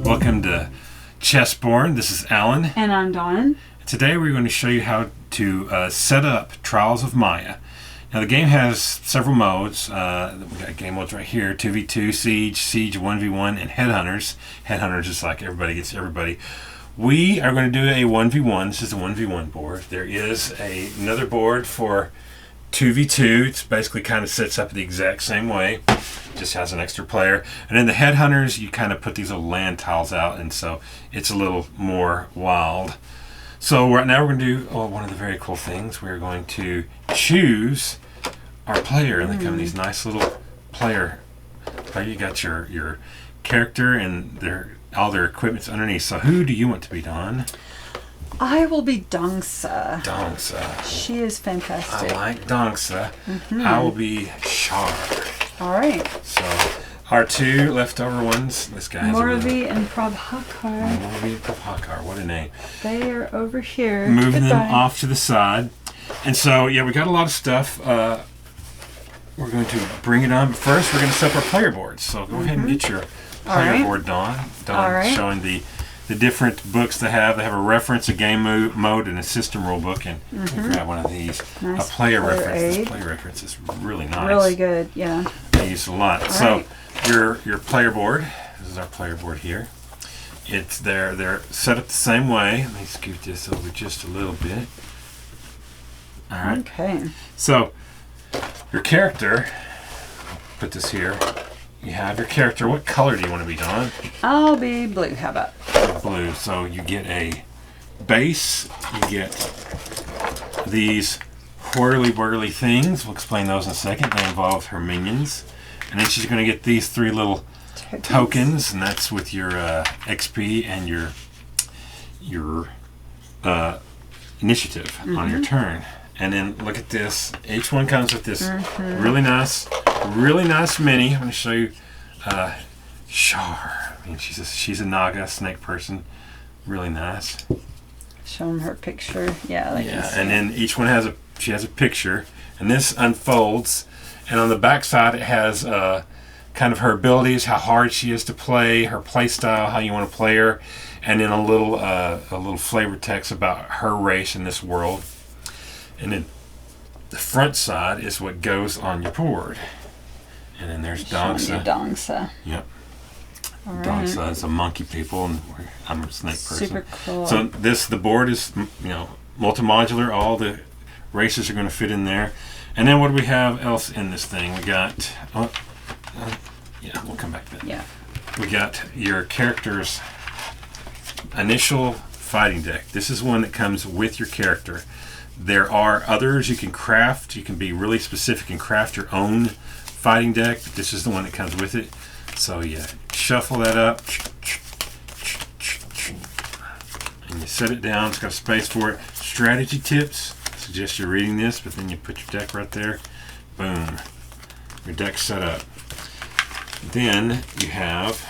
Welcome to Chesborn. This is Alan. And I'm Dawn. Today we're going to show you how to set up Trials of Maya. Now the game has several modes. We got game modes right here: 2v2, Siege, Siege 1v1, and Headhunters. Headhunters is like everybody gets everybody. We are going to do a 1v1. This is a 1v1 board. There is another board for 2v2. It's basically kind of sets up the exact same way. Just has an extra player. And in the Headhunters, you kind of put these little land tiles out, and so it's a little more wild. So right now we're going to do one of the very cool things. We're going to choose our player, and they come in these nice little player. You got your character and all their equipment's underneath. So who do you want to be, Dawn? I will be Dongsa. Dongsa. She is fantastic. I like Dongsa. I will be Shar. All right. So our two leftover ones. This guy has Moravi and Prabhakar. Moravi and Prabhakar. What a name. They are over here. Moving them off to the side. And so, yeah, we got a lot of stuff. We're going to bring it on. But first, we're going to set up our player boards. So go ahead and get your player board, Dawn. Dawn showing the different books they have. They have a reference, a game mode, and a system rule book. And we'll grab one of these. Nice a player reference. Aid. This player reference is really nice. Really good, yeah. I use a lot. So your player board. This is our player board here. It's they're set up the same way. Let me scoot this over just a little bit. All right. Okay. So your character. I'll put this here. You have your character. What color do you want to be, Dawn? I'll be blue. How about? Blue. So you get a base. You get these whirly things. We'll explain those in a second. They involve her minions. And then she's going to get these three little tokens, and that's with your XP and your initiative on your turn. And then look at this. Each one comes with this really nice mini. I'm going to show you Shar. I mean, she's a Naga snake person. Really nice. Show them her picture. Yeah, and then each one has a picture, and this unfolds. And on the back side, it has kind of her abilities, how hard she is to play, her play style, how you want to play her, and then a little flavor text about her race in this world. And then the front side is what goes on your board. And then there's Dongsa. Dongsa. Yep. All right. Dongsa is a monkey people, and I'm a snake person. Super cool. So the board is multi-modular. All the races are going to fit in there. And then what do we have else in this thing? We got, we'll come back to that. Yeah. We got your character's initial fighting deck. This is one that comes with your character. There are others you can craft. You can be really specific and craft your own fighting deck. But this is the one that comes with it. So you shuffle that up. And you set it down. It's got a space for it. Strategy tips. I suggest you're reading this, but then you put your deck right there. Boom. Your deck's set up. Then you have,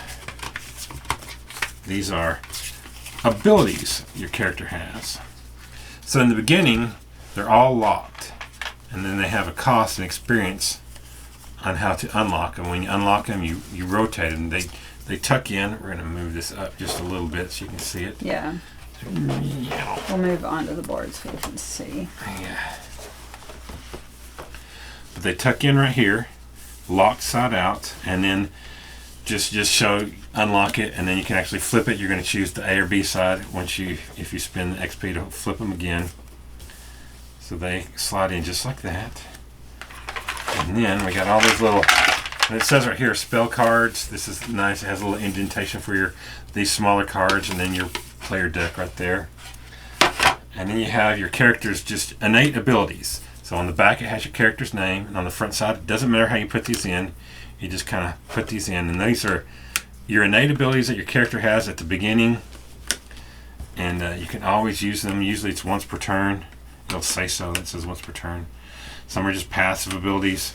these are abilities your character has. So in the beginning, they're all locked. And then they have a cost and experience on how to unlock them. When you unlock them, you rotate them. They tuck in. We're going to move this up just a little bit so you can see it. Yeah. We'll move onto the board so you can see. Yeah. But they tuck in right here, locked side out, and then just unlock it, and then you can actually flip it. You're going to choose the A or B side if you spend the XP to flip them again. So they slide in just like that. And then we got all these little, and it says right here, spell cards. This is nice. It has a little indentation for these smaller cards, and then your player deck right there. And then you have your character's just innate abilities. So on the back it has your character's name, and on the front side, it doesn't matter how you put these in. You just kind of put these in, and these are your innate abilities that your character has at the beginning, and you can always use them. Usually it's once per turn. It'll say so. It says once per turn. Some are just passive abilities,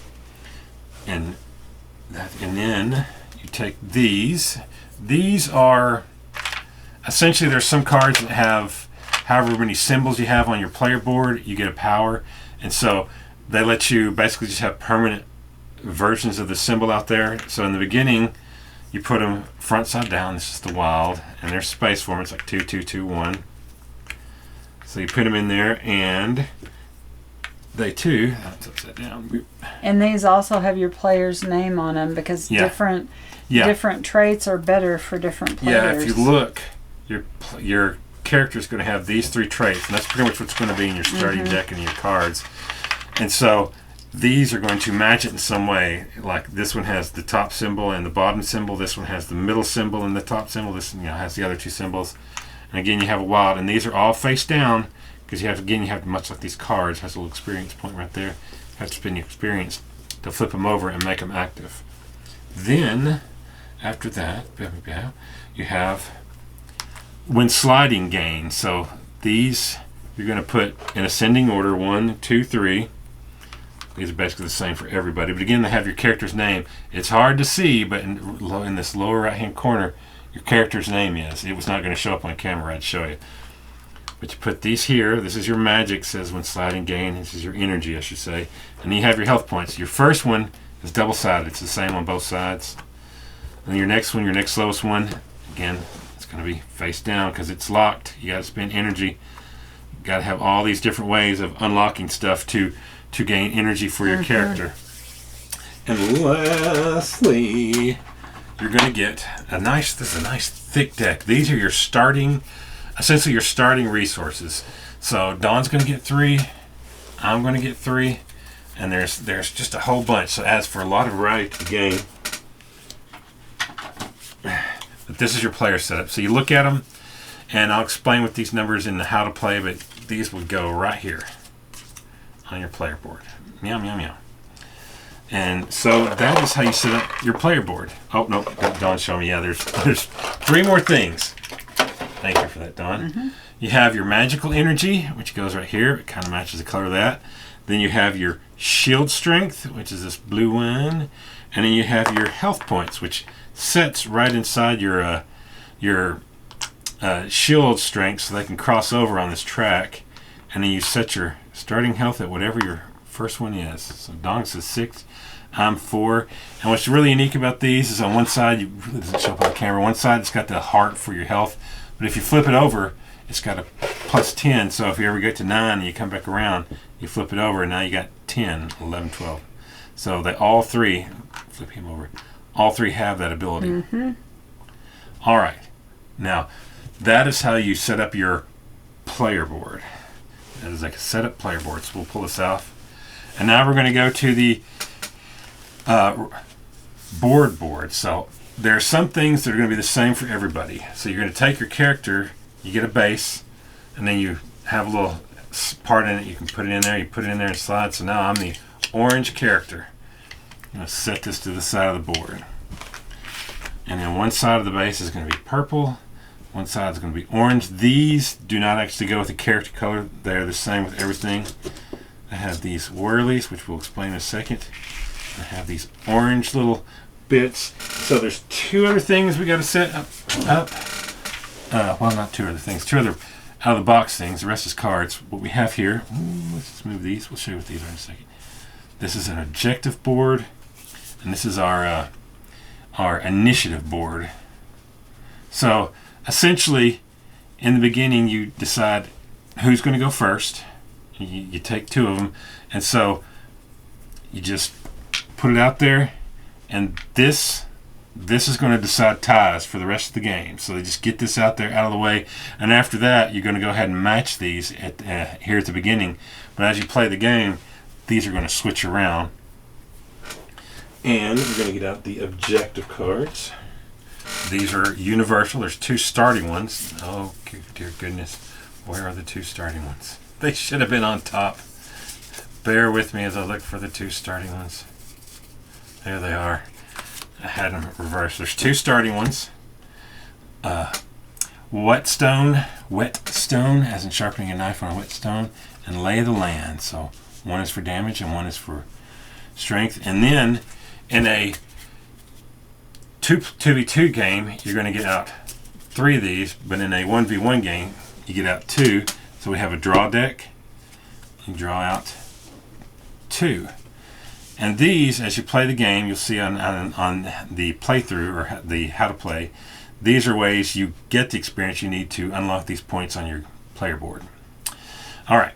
and then you take these. These are essentially, there's some cards that have however many symbols you have on your player board, you get a power, and so they let you basically just have permanent versions of the symbol out there. So in the beginning, you put them front side down. This is the wild, and there's space for them. It's like 2, 2, 2, 1. So you put them in there, and they too. That's upside down. And these also have your player's name on them because different traits are better for different players. Yeah, if you look, your character is going to have these 3 traits, and that's pretty much what's going to be in your starting deck and your cards. And so these are going to match it in some way. Like this one has the top symbol and the bottom symbol. This one has the middle symbol and the top symbol. This one, has the other 2 symbols. And again, you have a wild, and these are all face down because you have much like these cards. Has a little experience point right there. You have to spend your experience to flip them over and make them active. Then after that, you have when sliding gain. So these you're going to put in ascending order 1, 2, 3. These are basically the same for everybody. But again, they have your character's name. It's hard to see, but in this lower right-hand corner, your character's name is. It was not going to show up on camera. I'd show you. But you put these here. This is your magic, says when sliding gain. This is your energy, I should say. And then you have your health points. Your first one is double-sided. It's the same on both sides. And your next one, your next lowest one, again, it's going to be face down because it's locked. You got to spend energy. You got to have all these different ways of unlocking stuff to gain energy for your character. And lastly, you're going to get this is a nice thick deck. These are your essentially your starting resources. So Dawn's going to get 3, I'm going to get 3, and there's just a whole bunch. So it adds for a lot of variety to the game. But this is your player setup. So you look at them, and I'll explain with these numbers in the how to play, but these will go right here on your player board. Meow, meow, meow. And so that is how you set up your player board. Oh, no, Dawn's showing me. Yeah, there's 3 more things. Thank you for that, Dawn. You have your magical energy, which goes right here. It kind of matches the color of that. Then you have your shield strength, which is this blue one. And then you have your health points, which sets right inside your shield strength so they can cross over on this track. And then you set your starting health at whatever your first one is. So Dawn says 6, I'm 4. And what's really unique about these is on one side, it doesn't show up on the camera, one side it's got the heart for your health. But if you flip it over, it's got a plus 10. So if you ever get to 9 and you come back around, you flip it over and now you got 10, 11, 12. So they all 3, flip him over, all 3 have that ability. All right. Now, that is how you set up your player board. That is like a setup player board. So we'll pull this off. And now we're going to go to the board. So there are some things that are going to be the same for everybody. So you're going to take your character, you get a base, and then you have a little part in it. You can put it in there. You put it in there and slide. So now I'm the orange character. I'm going to set this to the side of the board. And then one side of the base is going to be purple. One side is going to be orange. These do not actually go with the character color. They're the same with everything. I have these whirlies, which we'll explain in a second. I have these orange little bits. So there's 2 other things we got to set up. Well, not 2 other things. 2 other out of the box things. The rest is cards. What we have here, let's just move these. We'll show you what these are in a second. This is an objective board, and this is our initiative board. So essentially, in the beginning, you decide who's going to go first. You take 2 of them, and so you just put it out there, and this is going to decide ties for the rest of the game. So they just get this out there, out of the way, and after that, you're going to go ahead and match these here at the beginning. But as you play the game, these are going to switch around. And we're going to get out the objective cards. These are universal. There's 2 starting ones. Oh, dear goodness. Where are the 2 starting ones? They should have been on top. Bear with me as I look for the 2 starting ones. There they are. I had them reversed. There's 2 starting ones. Whetstone, as in sharpening a knife on a whetstone, and lay of the land. So one is for damage and one is for strength. And then in a 2v2 game, you're going to get out 3 of these, but in a 1v1 game, you get out 2. So we have a draw deck. You draw out 2. And these, as you play the game, you'll see on the playthrough or the how to play, these are ways you get the experience you need to unlock these points on your player board. All right.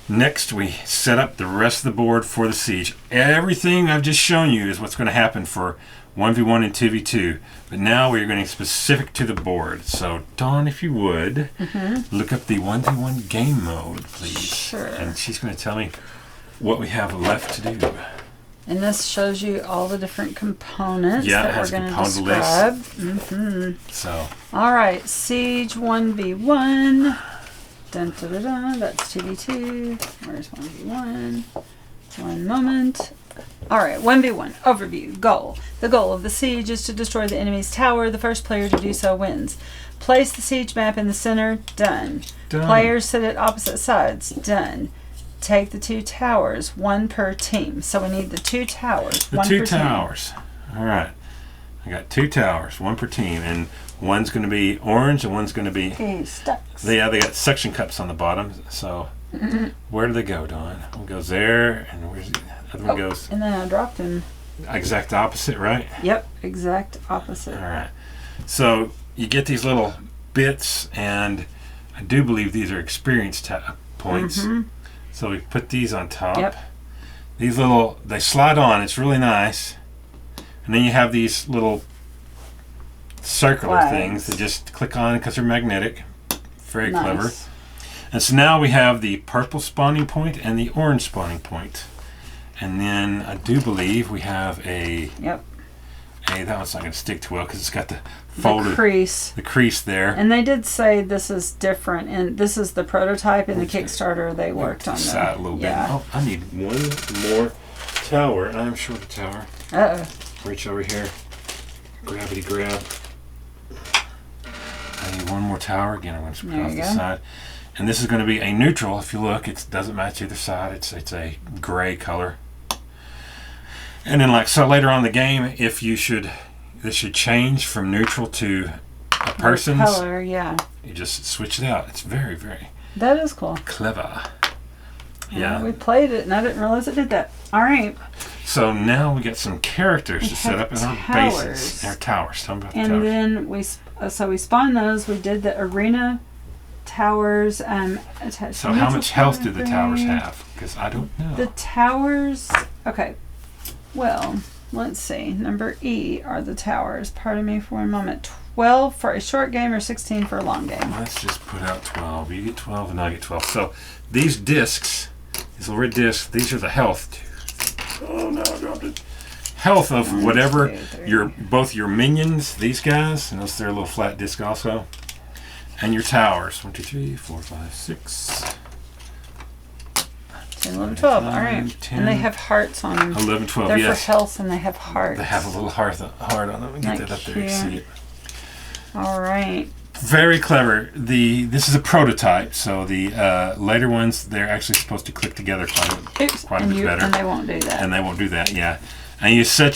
Next, we set up the rest of the board for the siege. Everything I've just shown you is what's going to happen for 1v1 and 2v2. But now we're getting specific to the board. So, Dawn, if you would, look up the 1v1 game mode, please. Sure. And she's going to tell me what we have left to do. And this shows you all the different components that we're going to describe. So. All right, Siege 1v1. Dun, dun, dun, dun. That's 2v2. Where's 1v1? One moment. All right, 1v1. Overview. Goal. The goal of the siege is to destroy the enemy's tower. The first player to do so wins. Place the siege map in the center. Done. Players sit at opposite sides. Done. Take the 2 towers, 1 per team. So we need the 2 towers. The 2 towers. All right. I got 2 towers, 1 per team, and one's going to be orange and one's going to be. They got suction cups on the bottom. So where do they go, Dawn? One goes there, and where's the other one goes? And then I dropped him. Exact opposite, right? Yep, exact opposite. All right. So you get these little bits, and I do believe these are experience points. So we put these on top. Yep. These little, they slide on. It's really nice. And then you have these little circular things that just click on because they're magnetic. Very clever. And so now we have the purple spawning point and the orange spawning point. And then I do believe we have a... Yep. That one's not going to stick too well because it's got the folded... The crease there. And they did say this is different. And this is the prototype in the Kickstarter they worked on. Side a little bit. Oh, I need one more tower. I'm short a tower. Uh-oh. Reach over here. Gravity grab. I need one more tower. Again, I'm going to put it off the side. And this is going to be a neutral. If you look, it doesn't match either side. It's a gray color. And then, like so, later on in the game, this should change from neutral to a person's color. Yeah. You just switch it out. It's very, very. That is cool. Clever. Yeah. We played it, and I didn't realize it did that. All right. So now we got some characters to set up in our bases, our towers. Tell me about the towers. And then we spawned those. We did the arena towers. So how much health do the towers have? Because I don't know. The towers. Okay. Well, let's see. Number E are the towers. Pardon me for a moment. 12 for a short game or 16 for a long game. Let's just put out 12. You get 12 and I get 12. So these discs, these little red discs, these are the health. Oh no, I dropped it. Health of whatever both your minions, these guys, and those they're a little flat disc also, and your towers. 1, 2, 3, 4, 5, 6. 10, 11, 12. All right. 10, and they have hearts on them. 11, 12. They're yes. for health, and they have hearts. They have a little heart on them. Let me get that up there. You see it. All right. Very clever. This is a prototype, so the later ones they're actually supposed to click together quite a bit better. And they won't do that. And they won't do that. Yeah. And you set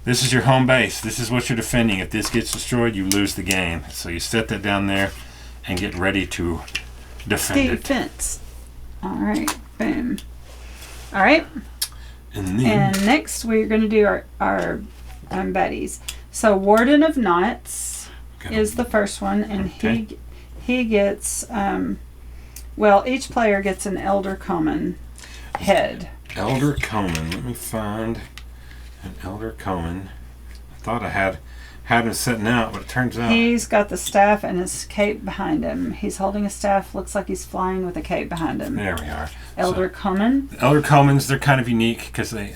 this is your home base. This is what you're defending. If this gets destroyed, you lose the game. So you set that down there and get ready to defend it. Defense. All right. Boom. All right. And next we're going to do our baddies. So Warden of Knots is the first one, and he gets each player gets an Elder Common head. Elder Common. Let me find an Elder Common. I thought I had him sitting out, but it turns out he's got the staff and his cape behind him. He's holding a staff. Looks like he's flying with a cape behind him. There we are. Elder Common. Elder Commons, they're kind of unique because they.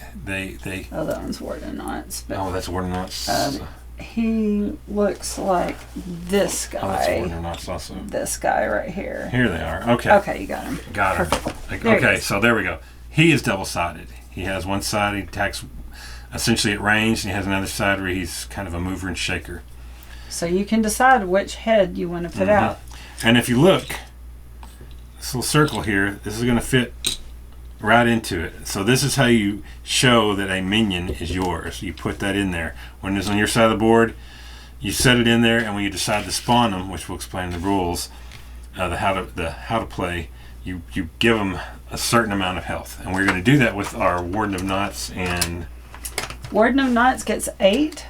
Oh, that one's Warden of Knots. But, that's Warden of Knots. He looks like this guy. Oh, that's Warden of Knots also. This guy right here. Here they are. Okay. Okay, you got him. Got her. Perfect. Okay, so there we go. He is double-sided. He has one side, he attacks essentially at range, and he has another side where he's kind of a mover and shaker. So you can decide which head you want to put out. And if you look, this little circle here, this is going to fit right into it. So this is how you show that a minion is yours. You put that in there. When it's on your side of the board, you set it in there, and when you decide to spawn them, which we'll explain the rules, the how to play, you give them a certain amount of health, and we're going to do that with our Warden of Knots. And Warden of Knots gets 8.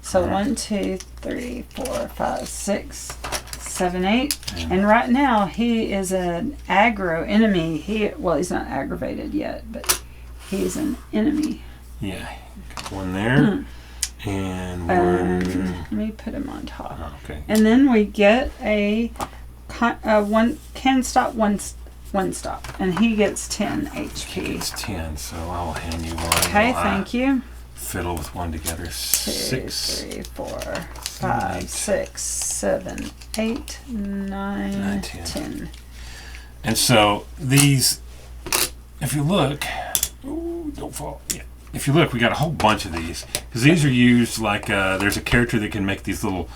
So Uh-huh. 1, 2, 3, 4, 5, 6, 7, 8. Yeah. And right now he is an aggro enemy. He's not aggravated yet, but he's an enemy. yeah, got one there, and we're Let me put him on top. oh, okay. And then we get a one can stop one stop, and he gets 10 HP. It's 10, so I will hand you one. Okay, while I thank you. Fiddle with one together. 2, 6, 3, 4, 8. 5, 6, 7, 8, 9, 10. 10. And so these, if you look, ooh, don't fall. Yeah. If you look, we got a whole bunch of these because these are used like there's a character that can make these little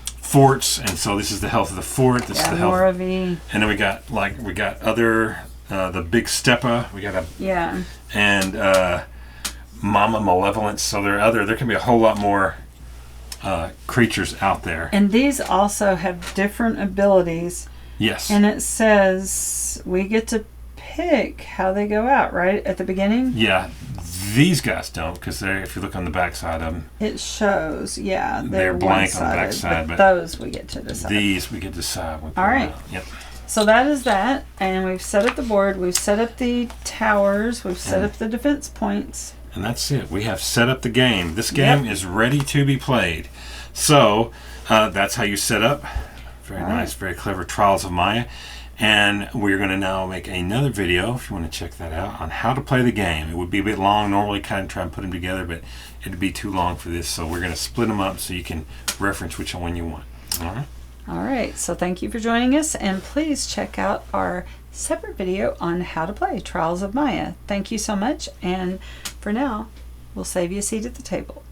forts, and so this is the health of the fort. This is the health. More of the And then we got other the big steppa. We got and Mama Malevolence. So there can be a whole lot more creatures out there. And these also have different abilities. Yes. And it says we get to pick how they go out, right? At the beginning? Yeah. These guys don't, because if you look on the back side of them, It shows, yeah, they're blank on the back one-sided, side, but those we get to decide. these we get to decide. All right. Yep. So that is that, and we've set up the board, we've set up the towers, we've set up the defense points. And that's it. We have set up the game. This game is ready to be played. So that's how you set up. Very All nice, right. very clever Trials of Maya. And we're going to now make another video, if you want to check that out, on how to play the game. It would be a bit long. Normally kind of try and put them together, but it'd be too long for this. So we're going to split them up so you can reference which one you want. All right? All right, so thank you for joining us, and please check out our separate video on how to play Trials of Maya. Thank you so much, and for now, we'll save you a seat at the table.